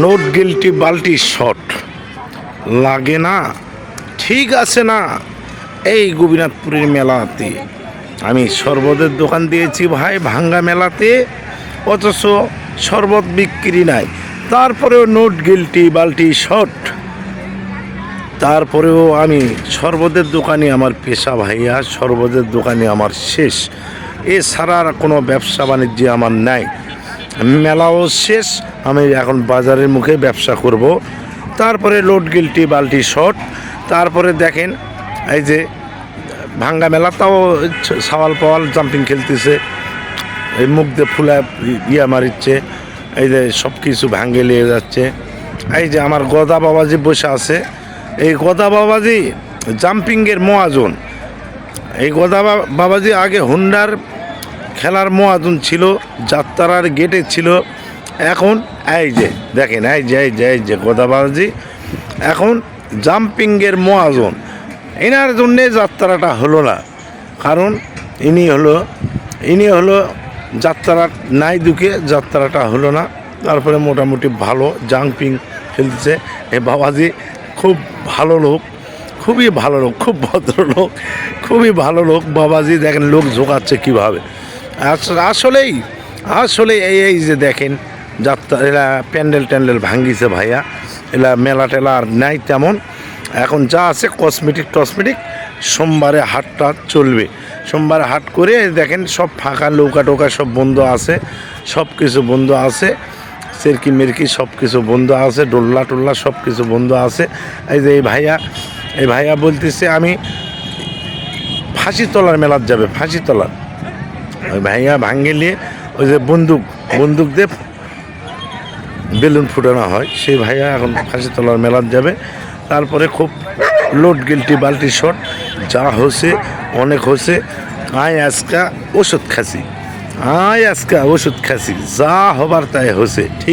Note guilty বাল্টি shot লাগে না, ঠিক আছে না। এই গোপীনাথপুরের মেলাতে আমি শরবতের দোকান দিয়েছি ভাই, ভাঙ্গা মেলাতে, অথচ শরবত বিক্রি নাই। তারপরেও নোট গিল্টি বাল্টি শট, তারপরেও আমি শরবতের দোকানে আমার পেশা ভাইয়া, শরবতের দোকানে আমার শেষ। এছাড়া আর কোনো ব্যবসা বাণিজ্য আমার নাই। মেলাও শেষ, আমি এখন বাজারের মুখে ব্যবসা করব। তারপরে লোড গিল্টি বাল্টি শট, তারপরে দেখেন এই যে ভাঙ্গা মেলাটাও সাওয়াল পাওয়াল জাম্পিং খেলতেছে, এই মুখ দিয়ে ফুলা ইয়া মারিচ্ছে, এই যে সব কিছু ভাঙ্গে নিয়ে যাচ্ছে। এই যে আমার গদা বাবাজি বসে আছে, এই গদা বাবাজি জাম্পিংয়ের মহাজন। এই গদা বাবাজি আগে হুন্ডার খেলার মহাজন ছিল, যাত্রার গেটে ছিল। এখন এই যে দেখেন, এই যে গদা বাবাজি এখন জাম্পিংয়ের মহাজন। এনার জন্যে যাত্রাটা হলো না, কারণ ইনি হলো যাত্রা নাই দুঃখে যাত্রাটা হলো না। তারপরে মোটামুটি ভালো জাম্পিং খেলতেছে। এ বাবাজি খুব ভালো লোক, খুবই ভালো লোক, খুব ভদ্রলোক, খুবই ভালো লোক বাবাজি। দেখেন লোক ঝোঁকাচ্ছে কীভাবে। আসলেই এই যে দেখেন যাত্রা, এরা প্যান্ডেল ট্যান্ডেল ভাঙ্গিছে ভাইয়া, এলা মেলা টেলা আর নাই তেমন। এখন যা আছে কসমেটিক টসমেটিক। সোমবারে হাটটা চলবে, সোমবারে হাট করে দেখেন সব ফাঁকা, নৌকা টোকা সব বন্ধ আছে, সব কিছু বন্ধ আছে, সেরকি মেরকি সব কিছু বন্ধ আছে, ডোল্লা টোল্লা সব কিছু বন্ধ আছে। এই যে এই ভাইয়া বলতেছে আমি ফাঁসিতলার মেলার যাবে, ফাঁসিতলার। ওই ভাইয়া ভাঙ্গে নিয়ে ওই যে বন্দুক দিয়ে বেলুন ফুটানো হয়, সেই ভাইয়া এখন ফাঁসিতলার মেলার যাবে। তারপরে খুব লোড গিল্টি বাল্টি শট যা হচ্ছে, অনেক হচ্ছে। আজকা ওষুধ খাসি, যা হবার তাই হচ্ছে, ঠিক।